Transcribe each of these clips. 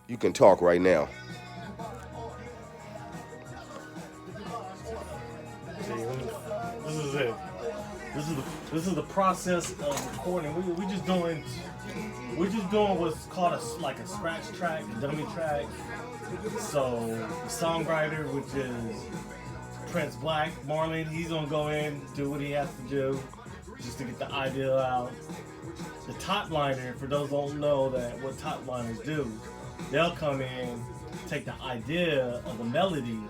You can talk right now. See, this is it. This is the process of recording. We're just doing what's called like a scratch track, a dummy track. So the songwriter, which is Prince Blak, Marlon, he's gonna go in, do what he has to do, just to get the idea out. The top liner, for those who don't know that what top liners do, they'll come in, take the idea of the melody,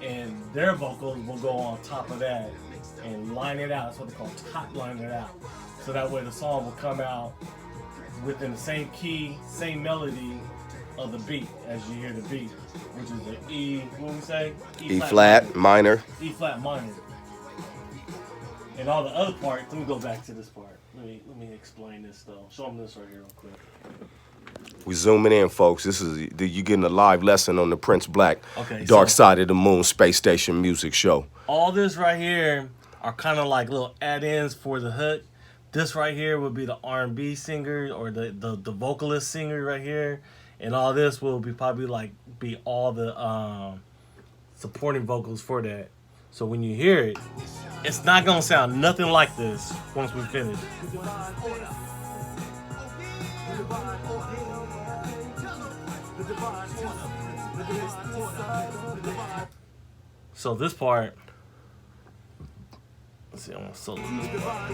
and their vocals will go on top of that and line it out. That's what they call top line it out. So that way the song will come out within the same key, same melody of the beat as you hear the beat, which is the E. What we say? E flat minor. E flat minor. And all the other parts. Let me go back to this part. Let me explain this though. Show them this right here real quick. We zooming in, folks. This is you getting a live lesson on the Prince Blak Okay, Dark so Side of the Moon Space Station music show. all this right here are kind of like little add-ins for the hook. This right here would be the R&B singer or the vocalist singer right here, and all this will be probably like be all the supporting vocals for that. So when you hear it, it's not gonna sound nothing like this once we finish. So this part, let's see, I'm gonna solo this part.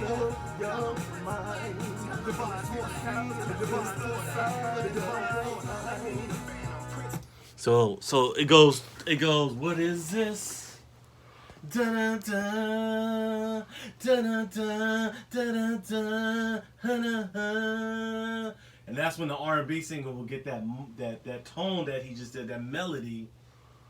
So it goes. What is this? Da da da da da da da da da da. And that's when the R&B singer will get that tone that he just did, that melody,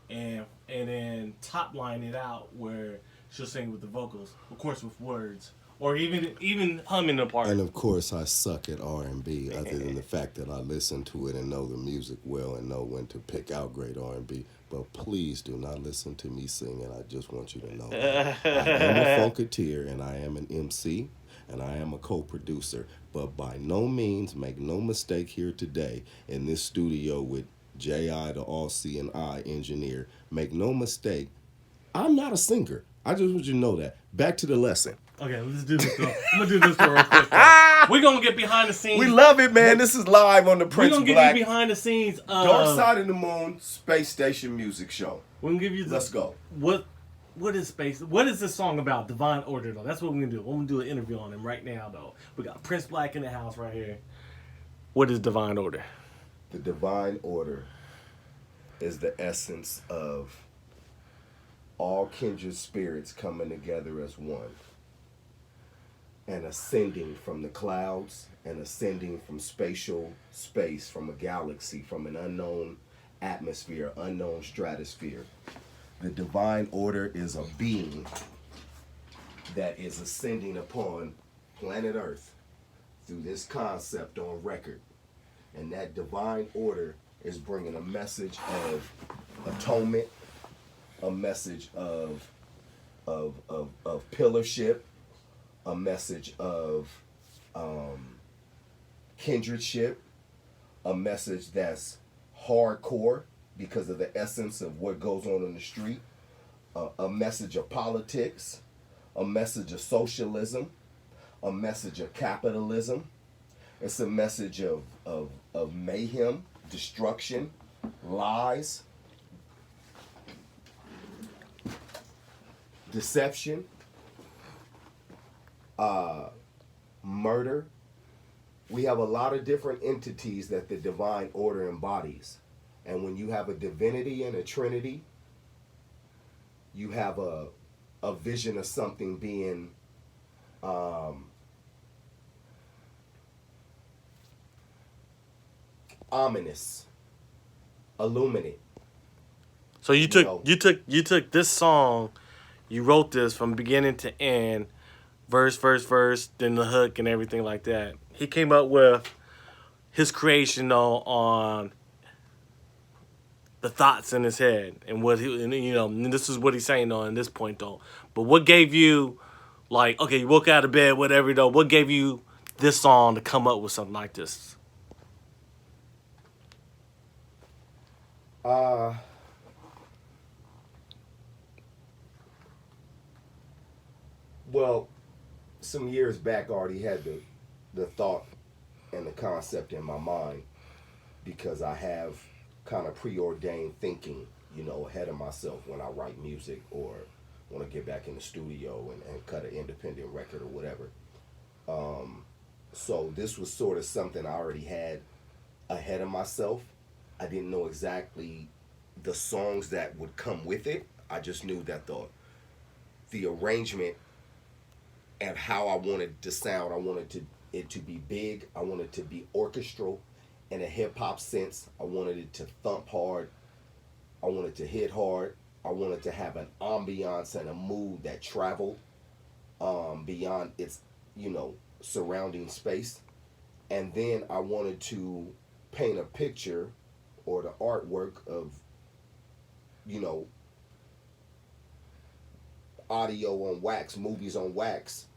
and then top line it out where she'll sing with the vocals, of course with words, or even humming the part. And of course, I suck at R&B, other than the fact that I listen to it and know the music well and know when to pick out great R&B. But please do not listen to me singing. I just want you to know that I am a funketeer and I am an MC and I am a co-producer. But by no means, make no mistake here today in this studio with J.I. the all-seeing eye engineer. Make no mistake, I'm not a singer. I just want you to know that. Back to the lesson. Okay, let's do this though. I'm gonna do this real quick. We're gonna get behind the scenes. We love it, man. This is live on the We're Prince gonna give Blak you behind the scenes. Dark Side of the Moon Space Station music show. We're gonna give you. Let's go. What is space? What is this song about? Divine Order though. That's what we're gonna do. We're gonna do an interview on him right now though. We got Prince Blak in the house right here. What is Divine Order? The divine order is the essence of all kindred spirits coming together as one and ascending from the clouds and ascending from spatial space, from a galaxy, from an unknown atmosphere, unknown stratosphere. The divine order is a being that is ascending upon planet Earth through this concept on record. And that divine order is bringing a message of atonement, a message of pillarship, a message of kindredship, a message that's hardcore because of the essence of what goes on in the street, a message of politics, a message of socialism, a message of capitalism. It's a message of mayhem, destruction, lies, deception, murder. We have a lot of different entities that the divine order embodies. And when you have a divinity and a trinity, you have a vision of something being ominous, illuminate. So you took this song, you wrote this from beginning to end, verse, then the hook and everything like that. He came up with his creation though on the thoughts in his head and what he, and this is what he's saying though in this point though. But what gave you, like, okay, you woke out of bed, whatever though. What gave you this song to come up with something like this? Uh, well, some years back, I already had the thought and the concept in my mind because I have kind of preordained thinking, ahead of myself when I write music or want to get back in the studio and cut an independent record or whatever. So this was sort of something I already had ahead of myself. I didn't know exactly the songs that would come with it. I just knew that the arrangement and how I wanted to sound, I wanted it to be big. I wanted it to be orchestral in a hip hop sense. I wanted it to thump hard. I wanted to hit hard. I wanted to have an ambiance and a mood that traveled beyond its, surrounding space. And then I wanted to paint a picture or the artwork of, you know, audio on wax, movies on wax,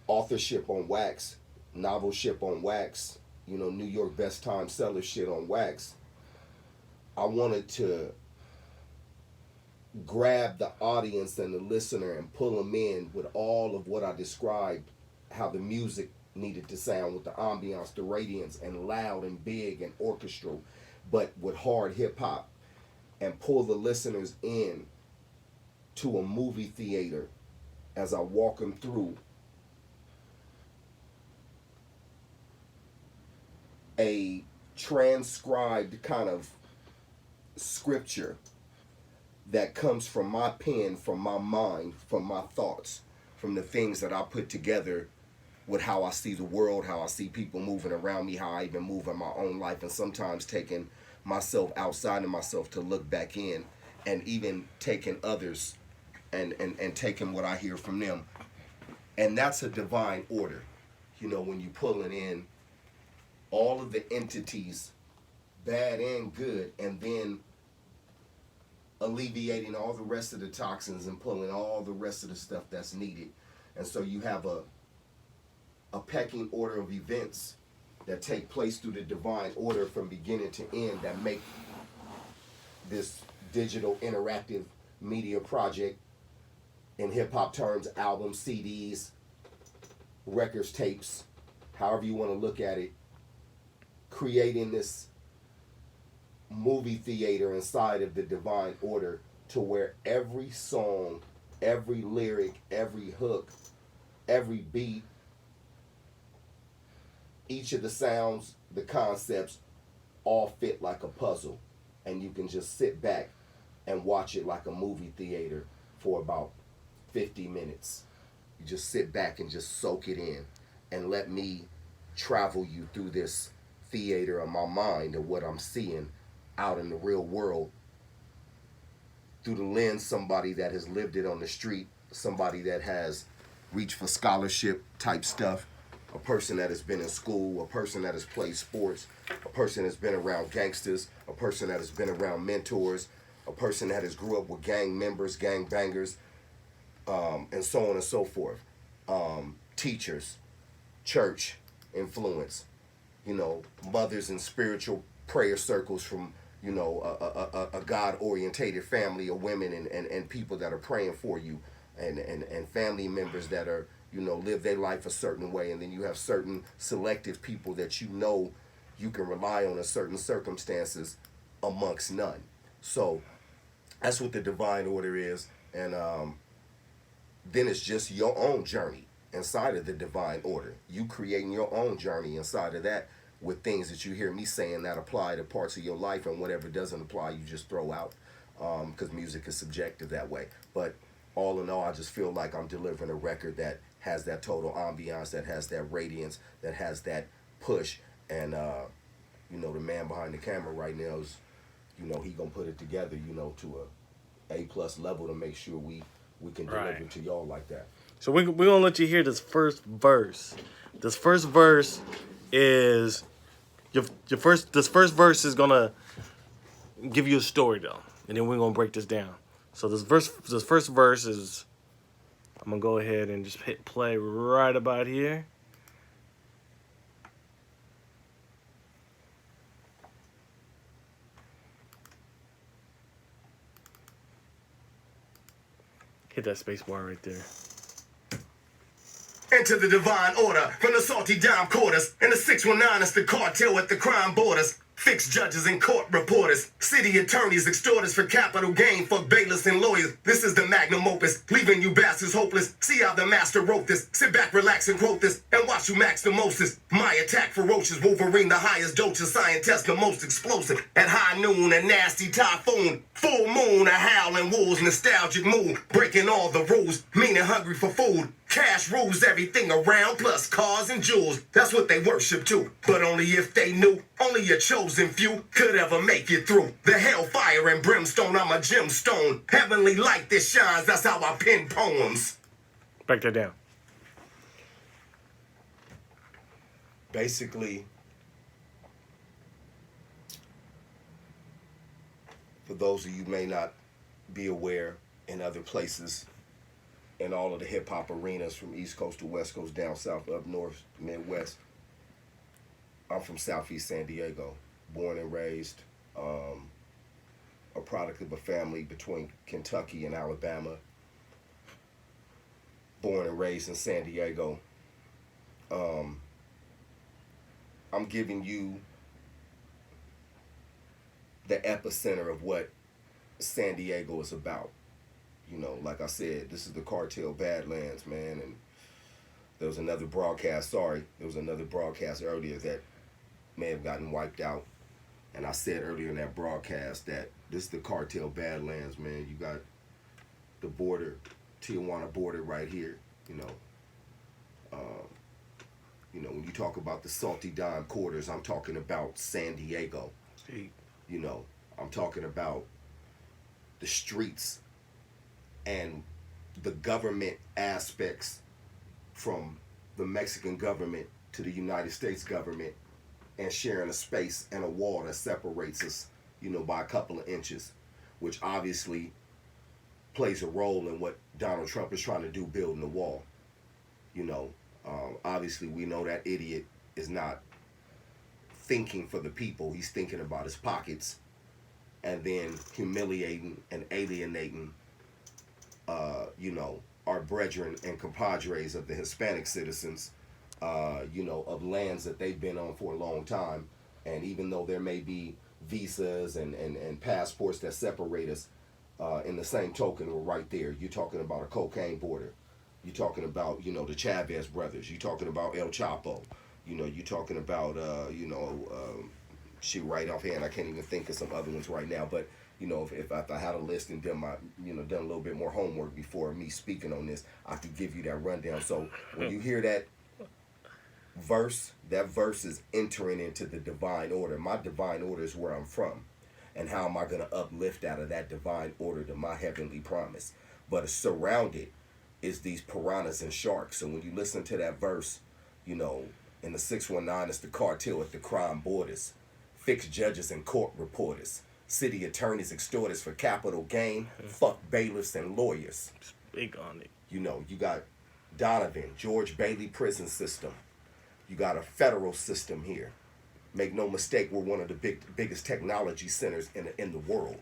authorship on wax, novelship on wax, New York best time seller shit on wax. I wanted to grab the audience and the listener and pull them in with all of what I described, how the music needed to sound with the ambiance, the radiance, and loud and big and orchestral, but with hard hip hop, and pull the listeners in to a movie theater as I walk them through a transcribed kind of scripture that comes from my pen, from my mind, from my thoughts, from the things that I put together with how I see the world, how I see people moving around me, how I even move in my own life, and sometimes taking myself outside of myself to look back in, and even taking others and taking what I hear from them. And that's a divine order. When you pulling in all of the entities, bad and good, and then alleviating all the rest of the toxins and pulling all the rest of the stuff that's needed. And so you have a pecking order of events that take place through the divine order from beginning to end that make this digital interactive media project, in hip-hop terms, albums, CDs, records, tapes, however you want to look at it, creating this movie theater inside of the divine order to where every song, every lyric, every hook, every beat, each of the sounds, the concepts, all fit like a puzzle. And you can just sit back and watch it like a movie theater for about 50 minutes. You just sit back and just soak it in and let me travel you through this theater of my mind of what I'm seeing out in the real world through the lens somebody that has lived it on the street, somebody that has reached for scholarship type stuff, a person that has been in school, a person that has played sports, a person that's been around gangsters, a person that has been around mentors, a person that has grew up with gang members, gang bangers, and so on and so forth. Teachers, church influence, mothers in spiritual prayer circles from, a God-orientated family of women and people that are praying for you, and family members that are, live their life a certain way. And then you have certain selective people that you can rely on in certain circumstances amongst none. So that's what the divine order is. And then it's just your own journey inside of the divine order. You creating your own journey inside of that with things that you hear me saying that apply to parts of your life, and whatever doesn't apply, you just throw out, because music is subjective that way. But all in all, I just feel like I'm delivering a record that has that total ambiance, that has that radiance, that has that push. And, the man behind the camera right now is, he gonna put it together, to a A+ level to make sure we can deliver to y'all like that. So we're gonna let you hear this first verse. This first verse is this first verse is gonna give you a story though, and then we're gonna break this down. So this first verse is, I'm gonna go ahead and just hit play right about here. Hit that space bar right there. Enter the divine order from the salty dime quarters. And the 619 is the cartel at the crime borders. Fixed judges and court reporters. City attorneys, extorters for capital gain. Fuck bailiffs and lawyers. This is the magnum opus. Leaving you bastards hopeless. See how the master wrote this. Sit back, relax, and quote this. And watch you max the mostest. My attack ferocious. Wolverine, the highest doses. Scientist, the most explosive. At high noon, a nasty typhoon. Full moon, a howling wolves. Nostalgic mood. Breaking all the rules. Meaning hungry for food. Cash rules everything around, plus cars and jewels. That's what they worship too. But only if they knew, only a chosen few could ever make it through. The hellfire and brimstone, I'm a gemstone. Heavenly light that shines, that's how I pen poems. Break that down. Basically, for those of you who may not be aware, in other places, in all of the hip-hop arenas from East Coast to West Coast, down south, up north, Midwest. I'm from Southeast San Diego, born and raised, a product of a family between Kentucky and Alabama, born and raised in San Diego. I'm giving you the epicenter of what San Diego is about. You know, like I said, this is the cartel Badlands, man, and there was another broadcast earlier that may have gotten wiped out, and I said earlier in that broadcast that this is the cartel Badlands, man. You got the border, Tijuana border right here, you know. When you talk about the salty dime quarters, I'm talking about San Diego. You know, I'm talking about the streets and the government aspects from the Mexican government to the United States government, and sharing a space and a wall that separates us, you know, by a couple of inches, which obviously plays a role in what Donald Trump is trying to do, building the wall. You know, obviously we know that idiot is not thinking for the people. He's thinking about his pockets, and then humiliating and alienating our brethren and compadres of the Hispanic citizens, of lands that they've been on for a long time. And even though there may be visas and passports that separate us, in the same token, we're right there. You're talking about a cocaine border. You're talking about, the Chavez brothers. You're talking about El Chapo. You're talking about, right offhand, I can't even think of some other ones right now. But if I had a list and done a little bit more homework before me speaking on this, I could give you that rundown. So when you hear that verse is entering into the divine order. My divine order is where I'm from. And how am I going to uplift out of that divine order to my heavenly promise? But surrounded is these piranhas and sharks. So when you listen to that verse, in the 619, it's the cartel at the crime borders. Fixed judges and court reporters. City attorneys, extorters for capital gain. Fuck bailiffs and lawyers. Big on it. You got Donovan, George Bailey prison system. You got a federal system here. Make no mistake, we're one of the biggest technology centers in the world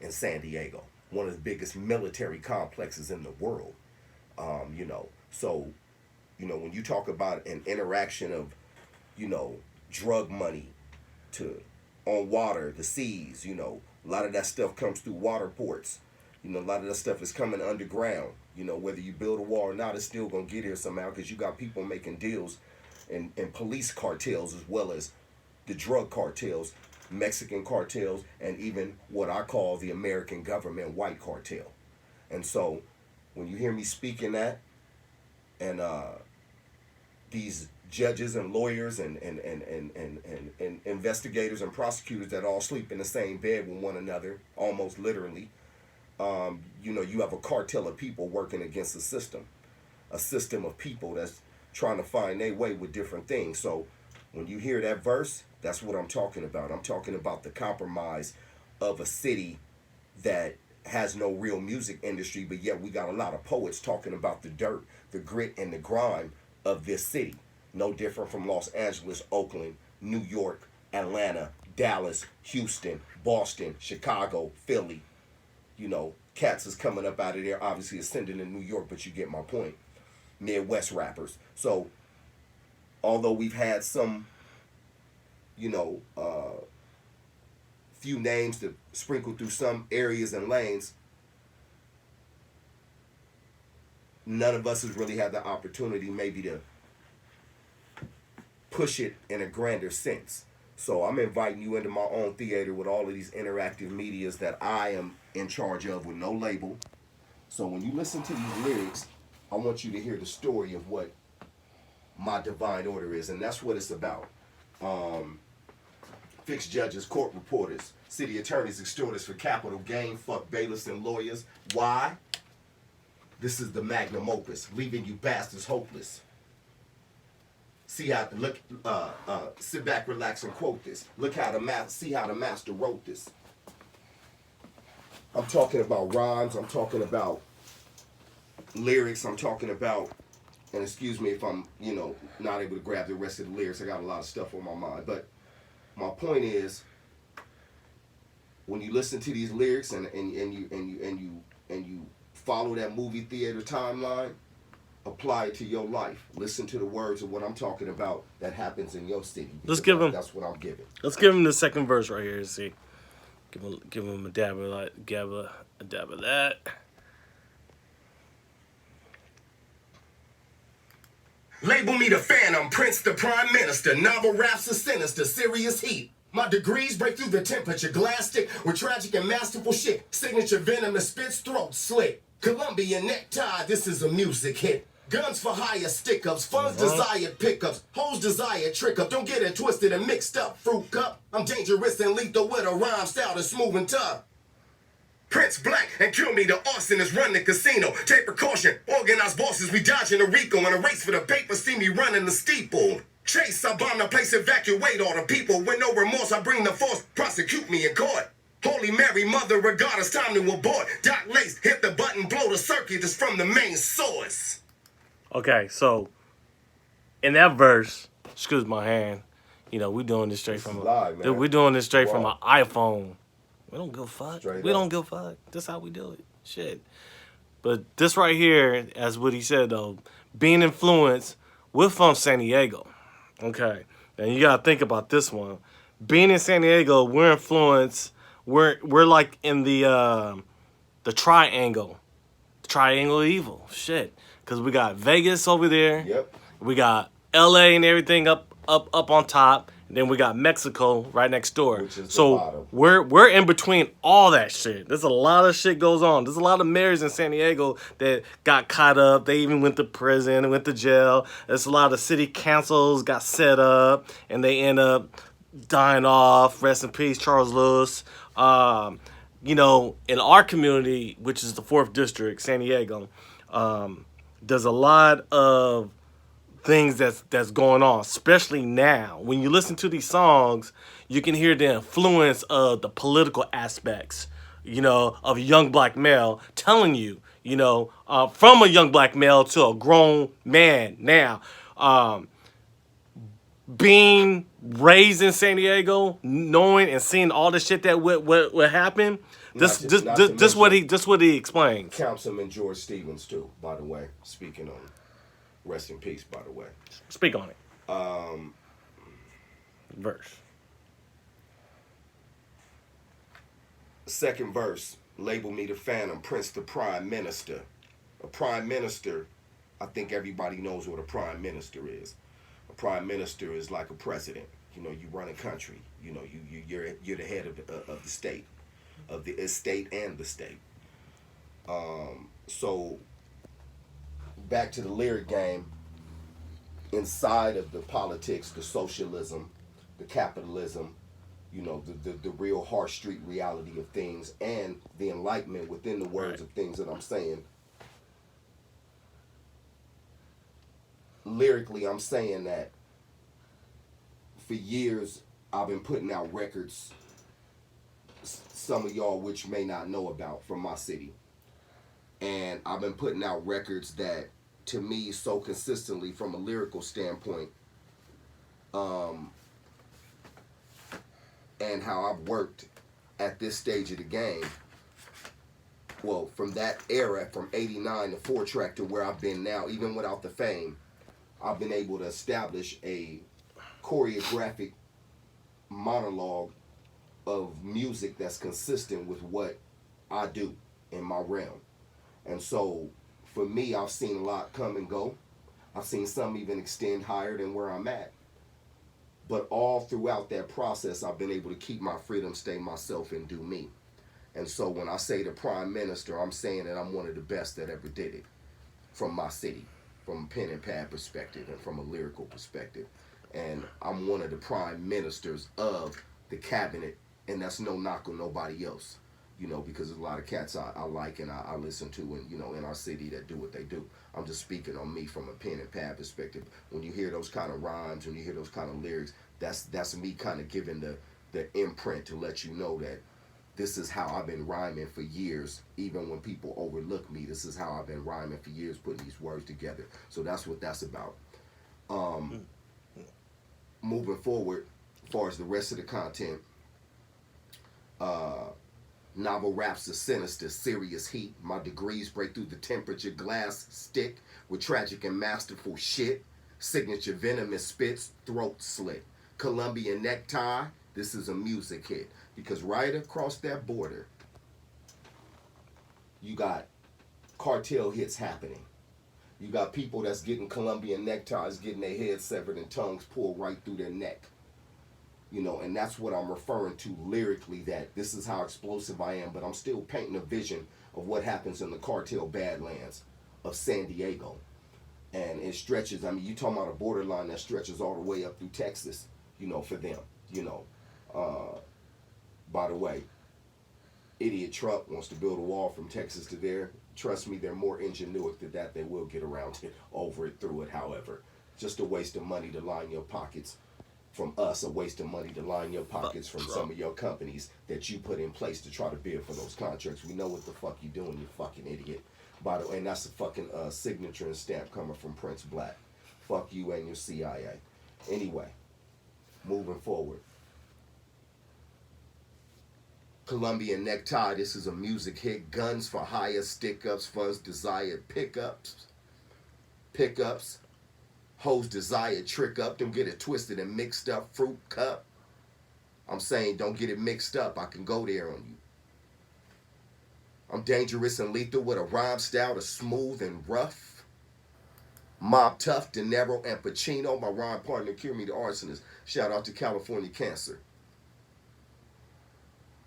in San Diego. One of the biggest military complexes in the world. So, when you talk about an interaction of, drug money on water, the seas, a lot of that stuff comes through water ports. A lot of that stuff is coming underground. Whether you build a wall or not, it's still going to get here somehow, because you got people making deals and police cartels, as well as the drug cartels, Mexican cartels, and even what I call the American government white cartel. And so when you hear me speaking that, and these judges and lawyers and investigators and prosecutors that all sleep in the same bed with one another, almost literally, you have a cartel of people working against a system of people that's trying to find their way with different things. So when you hear that verse, that's what I'm talking about. I'm talking about the compromise of a city that has no real music industry, but yet we got a lot of poets talking about the dirt, the grit, and the grime of this city. No different from Los Angeles, Oakland, New York, Atlanta, Dallas, Houston, Boston, Chicago, Philly, cats is coming up out of there, obviously ascending in New York, but you get my point. Midwest rappers. So, although we've had some, you know, few names to sprinkle through some areas and lanes, none of us has really had the opportunity maybe to push it in a grander sense. So I'm inviting you into my own theater with all of these interactive medias that I am in charge of with no label. So when you listen to these lyrics, I want you to hear the story of what my divine order is, and that's what it's about. Fixed judges, court reporters, city attorneys, extorters for capital gain, fuck bailiffs and lawyers. Why? This is the magnum opus, leaving you bastards hopeless. See how look, sit back, relax, and quote this. Look how see how the master wrote this. I'm talking about rhymes. I'm talking about lyrics. I'm talking about, and excuse me if I'm, not able to grab the rest of the lyrics. I got a lot of stuff on my mind, but my point is, when you listen to these lyrics and you follow that movie theater timeline, apply it to your life. Listen to the words of what I'm talking about that happens in your city. Let's give him. That's what I'm giving. Let's give him the second verse right here. See, give him a dab of that. Label me the Phantom, Prince the Prime Minister. Novel raps are sinister, serious heat. My degrees break through the temperature. Glass stick with tragic and masterful shit. Signature venomous spits, throat slit. Colombian necktie, this is a music hit. Guns for hire, stick-ups, funds desired pickups, hoes desire trick-up. Don't get it twisted and mixed up, fruit cup. I'm dangerous and lethal with a rhyme style that's smooth and tough. Prince Blak and kill me, the arsonist run the casino. Take precaution, organized bosses, we dodging the Rico. In a race for the paper, see me running the steeple. Chase, I bomb the place, evacuate all the people. With no remorse, I bring the force, prosecute me in court. Holy Mary, Mother of God, it's time to abort. Doc Lace, hit the button, blow the circuit, it's from the main source. Okay, so in that verse, excuse my hand, we doing this straight from we're doing this straight from an iPhone. We don't give a fuck. We don't give a fuck. That's how we do it. Shit. But this right here, as what he said though, being influenced, we're from San Diego. Okay. And you gotta think about this one. Being in San Diego, we're influenced. We're like in the triangle. Triangle of evil. Shit. Cause we got Vegas over there. Yep. We got LA and everything up on top. And then we got Mexico right next door. Which is so the bottom. we're in between all that shit. There's a lot of shit goes on. There's a lot of mayors in San Diego that got caught up. They even went to prison and went to jail. There's a lot of city councils got set up and they end up dying off. Rest in peace, Charles Lewis. In our community, which is the 4th district, San Diego, there's a lot of things that's going on, especially now. When you listen to these songs, you can hear the influence of the political aspects, of a young black male telling you, from a young black male to a grown man now. Being raised in San Diego, knowing and seeing all the shit that would happen, this what he explains. Councilman George Stevens too, by the way, speaking on it. Rest in peace, by the way. Speak on it. Verse. Second verse. Label me the Phantom, Prince the Prime Minister. A prime minister, I think everybody knows what a prime minister is. A prime minister is like a president. You run a country. You're the head of the state, of the estate and the state. So. Back to the lyric game, inside of the politics, the socialism, the capitalism, the real harsh street reality of things and the enlightenment within the words of things that I'm saying. Lyrically, I'm saying that for years I've been putting out records, some of y'all which may not know about, from my city. And I've been putting out records that, to me, so consistently from a lyrical standpoint, and how I've worked at this stage of the game, well, from that era, from '89 to 4-track to where I've been now, even without the fame, I've been able to establish a choreographic monologue of music that's consistent with what I do in my realm. And so for me, I've seen a lot come and go. I've seen some even extend higher than where I'm at. But all throughout that process, I've been able to keep my freedom, stay myself, and do me. And so when I say the prime minister, I'm saying that I'm one of the best that ever did it from my city, from a pen and pad perspective and from a lyrical perspective. And I'm one of the prime ministers of the cabinet, and that's no knock on nobody else, you know, because there's a lot of cats I like and I listen to, and you know, in our city that do what they do. I'm just speaking on me from a pen and pad perspective. When you hear those kind of rhymes, when you hear those kind of lyrics, that's me kind of giving the imprint to let you know that this is how I've been rhyming for years. Even when people overlook me, this is how I've been rhyming for years, putting these words together. So that's what that's about. Moving forward, as far as the rest of the content, novel raps are sinister, serious heat. My degrees break through the temperature glass stick with tragic and masterful shit. Signature venomous spits, throat slit. Colombian necktie, this is a music hit. Because right across that border, you got cartel hits happening. You got people that's getting Colombian neckties, getting their heads severed and tongues pulled right through their neck. You know, and that's what I'm referring to lyrically, that this is how explosive I am, but I'm still painting a vision of what happens in the cartel badlands of San Diego. And it stretches, I mean, you talking about a borderline that stretches all the way up through Texas, you know, for them, you know. By the way, Idiot Truck wants to build a wall from Texas to there. Trust me, they're more ingenuitive than that. They will get around it, over it, through it, however. Just a waste of money to line your pockets from us, a waste of money to line your pockets from some of your companies that you put in place to try to bid for those contracts. We know what the fuck you doing, you fucking idiot. By the way, and that's a fucking signature and stamp coming from Prince Blak. Fuck you and your CIA. Anyway, moving forward. Colombian necktie, this is a music hit. Guns for hire, stick-ups, funds desired, pickups. Hoes desire, trick up. Don't get it twisted and mixed up, fruit cup. I'm saying don't get it mixed up. I can go there on you. I'm dangerous and lethal with a rhyme style that's smooth and rough. Mob Tough, De Niro, and Pacino. My rhyme partner, Cure Me the Arsonist. Shout out to California Cancer.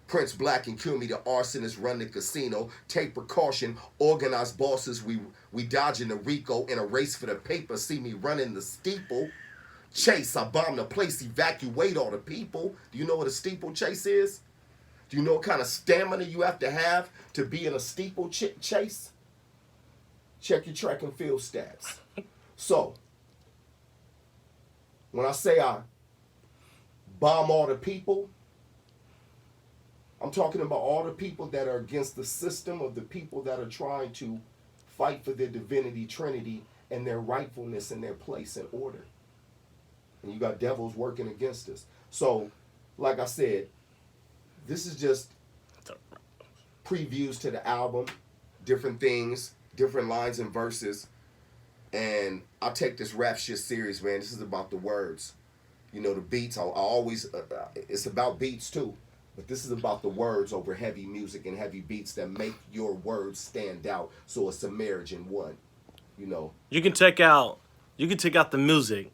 Prince Blak and Cure Me the Arsonist run the casino. Take precaution, organized bosses. We dodging the Rico in a race for the paper. See me running the steeple. Chase, I bomb the place, evacuate all the people. Do you know what a steeplechase is? Do you know what kind of stamina you have to be in a steeplechase? Check your track and field stats. So, when I say I bomb all the people, I'm talking about all the people that are against the system, of the people that are trying to fight for their divinity, trinity, and their rightfulness and their place and order. And you got devils working against us. So, like I said, this is just previews to the album, different things, different lines and verses. And I take this rap shit serious, man. This is about the words. You know, the beats, I always, it's about beats too. But this is about the words over heavy music and heavy beats that make your words stand out. So it's a marriage in one, you know. You can take out the music,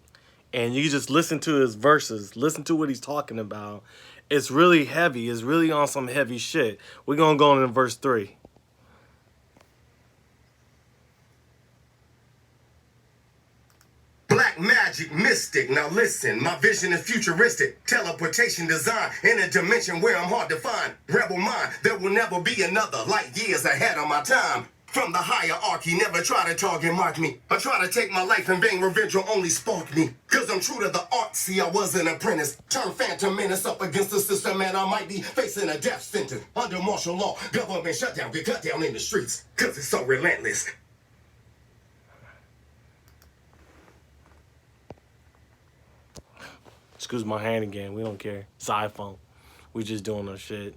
and you can just listen to his verses, listen to what he's talking about. It's really heavy. It's really on some heavy shit. We're gonna go into verse 3. Black magic, mystic. Now listen, my vision is futuristic. Teleportation design in a dimension where I'm hard to find. Rebel mind, there will never be another. Light years ahead of my time. From the hierarchy, never try to target mark me. I try to take my life in vain, revenge will only spark me. Cause I'm true to the art, see I was an apprentice. Turn phantom menace up against the system, and I might be facing a death sentence. Under martial law, government shutdown, get cut down in the streets. Cause it's so relentless. Excuse my hand again. We don't care. It's an iPhone. We just doing our shit.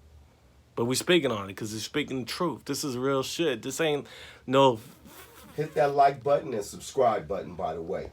But we speaking on it because it's speaking the truth. This is real shit. This ain't no. Hit that like button and subscribe button, by the way.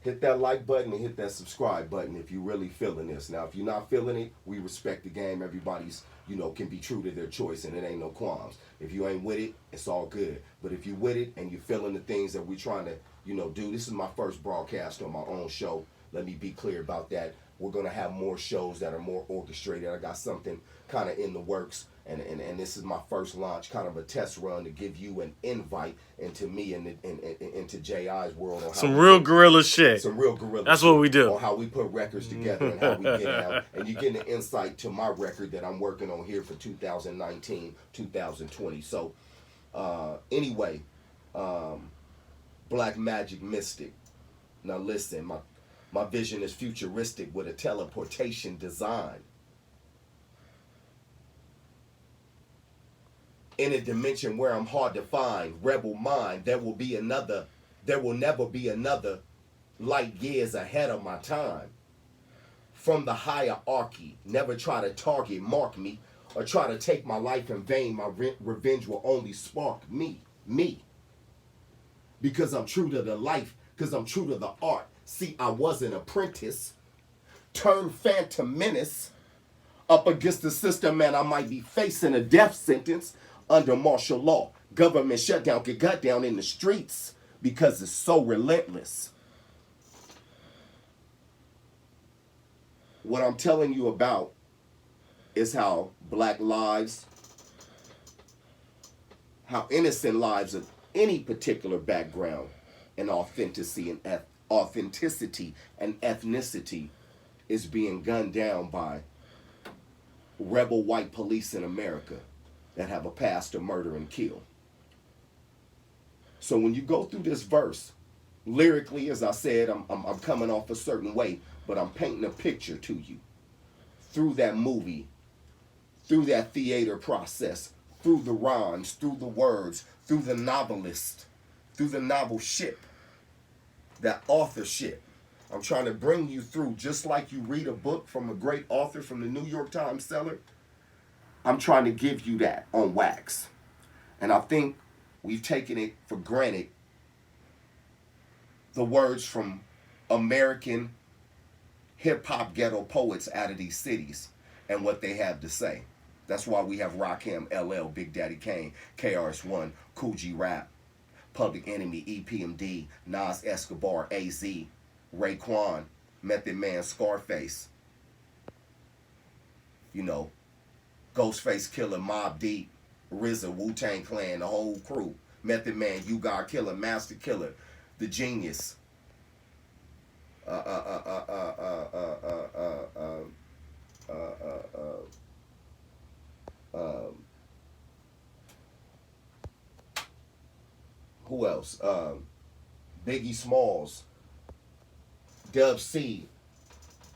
Hit that like button and hit that subscribe button if you're really feeling this. Now, if you're not feeling it, we respect the game. Everybody's, can be true to their choice, and it ain't no qualms. If you ain't with it, it's all good. But if you with it and you're feeling the things that we're trying to, do, this is my first broadcast on my own show. Let me be clear about that. We're going to have more shows that are more orchestrated. I got something kind of in the works, and this is my first launch, kind of a test run to give you an invite into me and into J.I.'s world. On Some real guerrilla shit. Some real guerrilla That's shit what we do. on how we put records together and how we get it out. And you get an insight to my record that I'm working on here for 2019, 2020. So, anyway, Black Magic Mystic. Now listen, my vision is futuristic with a teleportation design. In a dimension where I'm hard to find, rebel mind, there will never be another light years ahead of my time. From the hierarchy, never try to target, mark me, or try to take my life in vain. My revenge will only spark me. Because I'm true to the life, because I'm true to the art. See, I was an apprentice, turned phantom menace, up against the system, and I might be facing a death sentence under martial law. Government shutdown, get gut down in the streets because it's so relentless. What I'm telling you about is how black lives, how innocent lives of any particular background and authenticity and ethnicity is being gunned down by rebel white police in America that have a past to murder and kill. So when you go through this verse, lyrically, as I said, I'm coming off a certain way, but I'm painting a picture to you through that movie, through that theater process, through the rhymes, through the words, through the novelist, through the novelship, that authorship. I'm trying to bring you through, just like you read a book from a great author from the New York Times seller. I'm trying to give you that on wax. And I think we've taken it for granted, the words from American hip-hop ghetto poets out of these cities and what they have to say. That's why we have Rakim, LL, Big Daddy Kane, KRS-One, Cool G Rap, Public Enemy, EPMD, Nas Escobar, AZ, Raekwon, Method Man, Scarface, Ghostface Killer, Mobb Deep, RZA, Wu-Tang Clan, the whole crew, Method Man, You God Killer, Master Killer, The Genius, who else? Biggie Smalls, Dub C,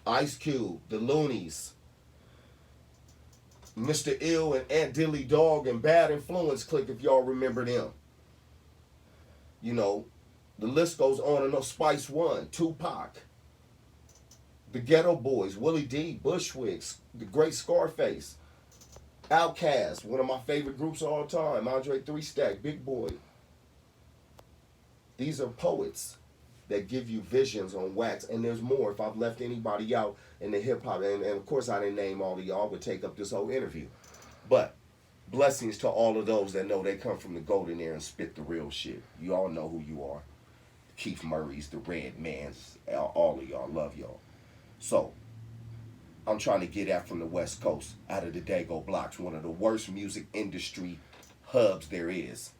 Ice Cube, The Loonies, Mr. Ill and Aunt Dilly Dog and Bad Influence Clique, if y'all remember them. The list goes on and on. Spice One, Tupac, the Ghetto Boys, Willie D, Bushwicks, the Great Scarface, Outkast, one of my favorite groups of all time, Andre 3 Stack, Big Boy. These are poets that give you visions on wax, and there's more. If I've left anybody out in the hip hop, and of course I didn't name all of y'all, would take up this whole interview. But blessings to all of those that know they come from the golden era and spit the real shit. You all know who you are. Keith Murray's, the Red Mans, all of y'all, love y'all. So, I'm trying to get at from the West Coast, out of the Dago Blocks, one of the worst music industry hubs there is.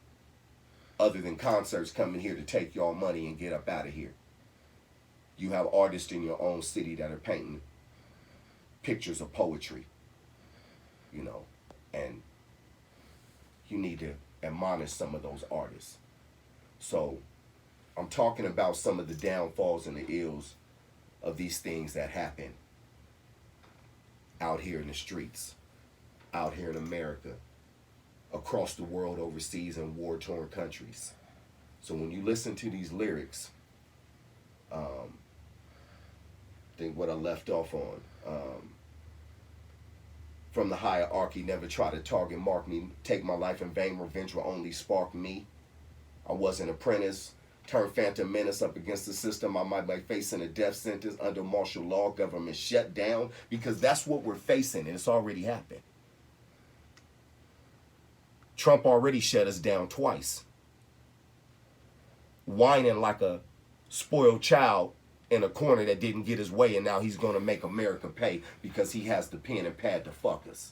Other than concerts coming here to take y'all money and get up out of here. You have artists in your own city that are painting pictures of poetry, and you need to admonish some of those artists. So I'm talking about some of the downfalls and the ills of these things that happen out here in the streets, out here in America, across the world, overseas, in war-torn countries. So when you listen to these lyrics, think what I left off on. from the hierarchy. Never try to target mark me. Take my life in vain. Revenge will only spark me. I was an apprentice. Turned phantom menace up against the system. I might be facing a death sentence under martial law. Government shut down. Because that's what we're facing. And it's already happened. Trump already shut us down twice. Whining like a spoiled child in a corner that didn't get his way, and now he's going to make America pay because he has the pen and pad to fuck us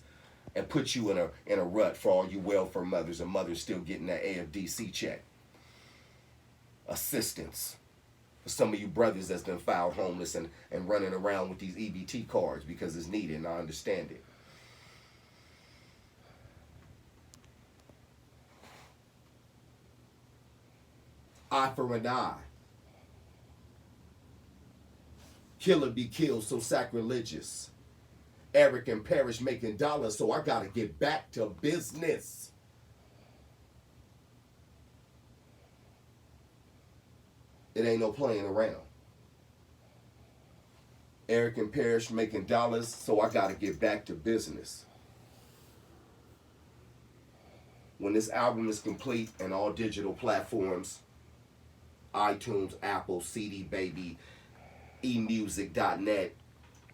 and put you in a rut for all you welfare mothers and mothers still getting that AFDC check. Assistance for some of you brothers that's been filed homeless and running around with these EBT cards because it's needed, and I understand it. Eye for an eye. Killer be killed, so sacrilegious. Eric and Parrish making dollars, so I gotta get back to business. It ain't no playing around. Eric and Parrish making dollars, so I gotta get back to business. When this album is complete and all digital platforms, iTunes, Apple, CD Baby, emusic.net,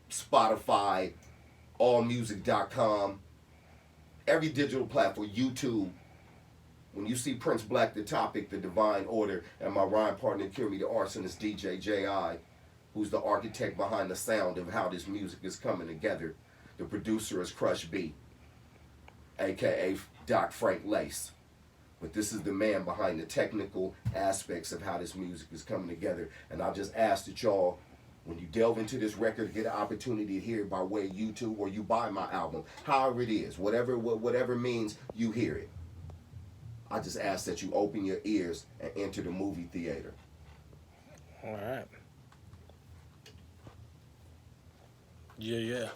Spotify, allmusic.com, every digital platform, YouTube. When you see Prince Blak, The Topic, The Divine Order, and my rhyme partner, Cure Me the Arsonist, DJ J.I., who's the architect behind the sound of how this music is coming together. The producer is Crush B, a.k.a. Doc Frank Lace. But this is the man behind the technical aspects of how this music is coming together. And I just ask that y'all, when you delve into this record, get an opportunity to hear it by way of YouTube or you buy my album, however it is, whatever means you hear it. I just ask that you open your ears and enter the movie theater. All right. Yeah.